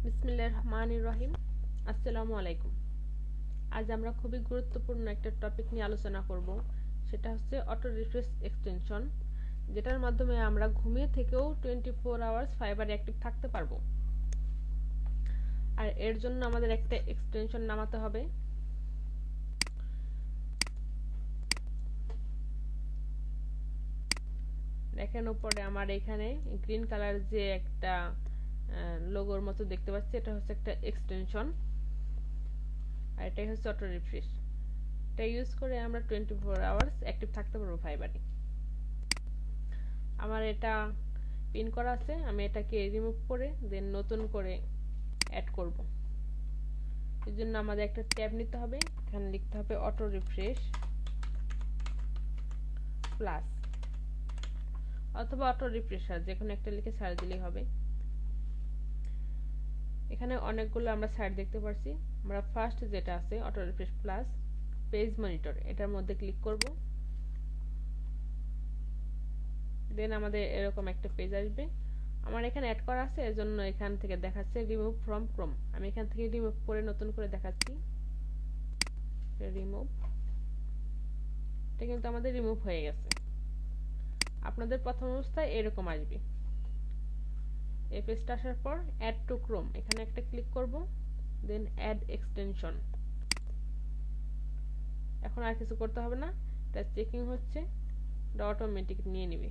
বিসমিল্লাহির রহমানির রহিম। আসসালামু আলাইকুম। আজ আমরা খুবই গুরুত্বপূর্ণ একটা টপিক নিয়ে আলোচনা করব। সেটা হচ্ছে অটো রিফ্রেশ এক্সটেনশন, যেটার মাধ্যমে আমরা ঘুমিয়ে থেকেও 24 আওয়ার্স ফাইবার অ্যাক্টিভ থাকতে পারবো। আর এর জন্য আমাদের একটা এক্সটেনশন নামাতে হবে। দেখেন উপরে আমার এখানে গ্রিন কালার যে একটা লোগোর মতো দেখতে পাচ্ছি, এটা হচ্ছে একটা এক্সটেনশন, আর এটাই হচ্ছে অটো রিফ্রেশ। এটা ইউজ করে আমরা 24 আওয়ার্স অ্যাক্টিভ থাকতে পারবো ফাইবারে। আমার এটা পিন করা আছে, আমি এটাকে রিমুভ করে দেন নতুন করে অ্যাড করব। এর জন্য আমাদের একটা ট্যাব নিতে হবে, এখানে লিখতে হবে অটো রিফ্রেশ প্লাস অথবা অটো রিফ্রেশার, যে কোনো একটা লিখে সার্চ দিলেই হবে। এখানে অনেকগুলো আমরা সাইট দেখতে পাচ্ছি। আমরা ফার্স্ট যেটা আছে auto refresh plus page monitor, এটার মধ্যে ক্লিক করব। দেন আমাদের এরকম একটা পেজ আসবে। আমার এখানে অ্যাড করা আছে, এজন্য এখান থেকে দেখাচ্ছে রিমুভ ফ্রম ক্রোম। আমি এখান থেকে রিমুভ করে নতুন করে দেখাচ্ছি। রিমুভ, এটা কিন্তু আমাদের রিমুভ হয়ে গেছে। আপনাদের প্রথম অবস্থায় এরকম আসবে। এই পেজটা আসার পর অ্যাড টু ক্রোম, এখানে একটা ক্লিক করব। দেন অ্যাড এক্সটেনশন। এখন আর কিছু করতে হবে না, এটা চেকিং হচ্ছে, এটা অটোমেটিক নিয়ে নিবে।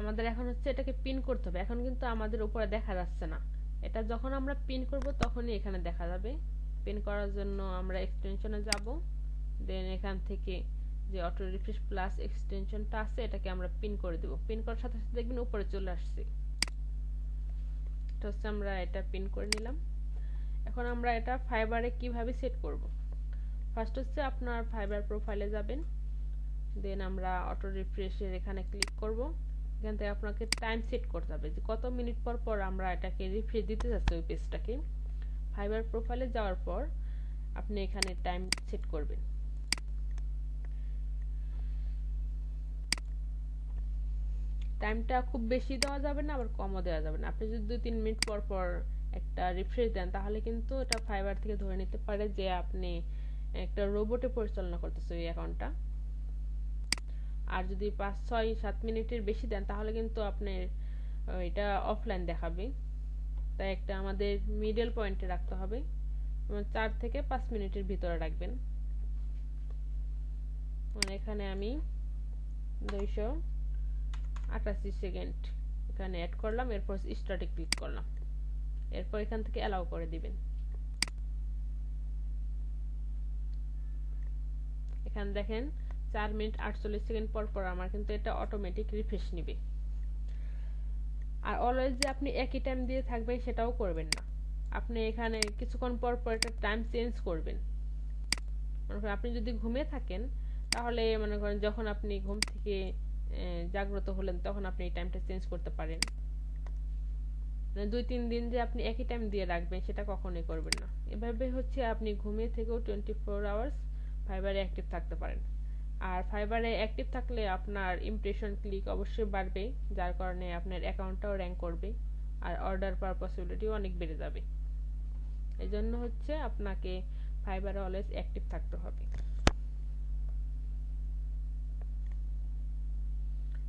আমাদের এখন হচ্ছে এটাকে পিন করতে হবে। এখন কিন্তু আমাদের উপরে দেখা যাচ্ছে না, এটা যখন আমরা পিন করব তখনই এখানে দেখা যাবে। পিন করার জন্য আমরা এক্সটেনশনে যাব, দেন এখান থেকে যে অটো রিফ্রেশ প্লাস এক্সটেনশনটা আছে এটাকে আমরা পিন করে দেব। পিন করার সাথে সাথে দেখবেন উপরে চলে আসছে। এটা হচ্ছে আমরা এটা পিন করে নিলাম। এখন আমরা এটা ফাইবারে কিভাবে সেট করব। ফার্স্ট হচ্ছে আপনার ফাইবার প্রোফাইলে যাবেন, দেন আমরা অটো রিফ্রেশের এখানে ক্লিক করব। এখান থেকে আপনাকে টাইম সেট করতে হবে যে কত মিনিট পর পর আমরা এটাকে রিফ্রেশ দিতে যাচ্ছি ওই পেজটাকে। ফাইবার প্রোফাইলে যাওয়ার পর আপনি এখানে টাইম সেট করবেন। টাইমটা খুব বেশি দেওয়া যাবে না, আবার কমও দেওয়া যাবে না। আপনি যদি 2-3 মিনিট পর পর একটা রিফ্রেশ দেন তাহলে কিন্তু এটা ফাইবার থেকে ধরে নিতে পারে যে আপনি একটা রোবটে পরিচালনা করতেছে ওই অ্যাকাউন্টটা। আর যদি 5-6-7 মিনিটের বেশি দেন তাহলে কিন্তু আপনার এটা অফলাইন দেখাবে। তাই একটা আমাদের মিডল পয়েন্টে রাখতে হবে, 4 থেকে 5 মিনিটের ভিতরে রাখবেন। এখানে আমি 288 সেকেন্ড এখানে অ্যাড করলাম, এরপর স্টার্টে ক্লিক করলাম, এরপর এখান থেকে অ্যালাউ করে দিবেন। এখানে দেখেন 4 মিনিট 48 সেকেন্ড পর পর আমার কিন্তু এটা অটোমেটিক রিফ্রেশ নিবে। আর অলওয়েজ যে আপনি একই টাইম দিয়ে থাকবেন সেটাও করবেন না, আপনি এখানে কিছুক্ষণ পর পর একটা টাইম চেঞ্জ করবেন। মনে করেন আপনি যদি ঘুমিয়ে থাকেন তাহলে মনে করেন যখন আপনি ঘুম থেকে জাগ্রত হলেন তখন আপনি এই টাইমটা চেঞ্জ করতে পারেন। 2-3 দিন যে আপনি একই টাইম দিয়ে রাখবেন সেটা কখনোই করবেন না। এভাবে হচ্ছে আপনি ঘুমিয়ে থেকেও 24 আওয়ার্স ফাইবারে অ্যাক্টিভ থাকতে পারেন। আর ফাইবারে অ্যাক্টিভ থাকলে আপনার ইমপ্রেশন ক্লিক অবশ্যই বাড়বে, যার কারণে আপনার অ্যাকাউন্টটাও র্যাঙ্ক করবে আর অর্ডার পাওয়ার পসিবিলিটিও অনেক বেড়ে যাবে। এই জন্য হচ্ছে আপনাকে ফাইবারে অলওয়েজ অ্যাক্টিভ থাকতে হবে।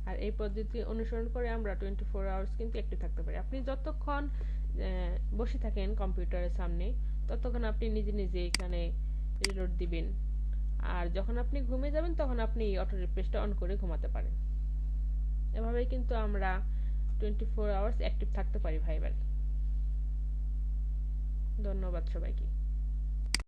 আর এই পদ্ধতি অনুসরণ করে আমরা 24 আওয়ার্স কিন্তু অ্যাক্টিভ থাকতে পারি। আপনি যতক্ষণ বসে থাকেন কম্পিউটারের সামনে ততক্ষণ আপনি নিজে নিজে এখানে রিলোড দিবেন, আর যখন আপনি ঘুমিয়ে যাবেন তখন আপনি অটো রিফ্রেশটা অন করে ঘুমাতে পারেন। এভাবেই কিন্তু আমরা 24 আওয়ার্স অ্যাক্টিভ থাকতে পারি ফাইবারে। ধন্যবাদ সবাইকে।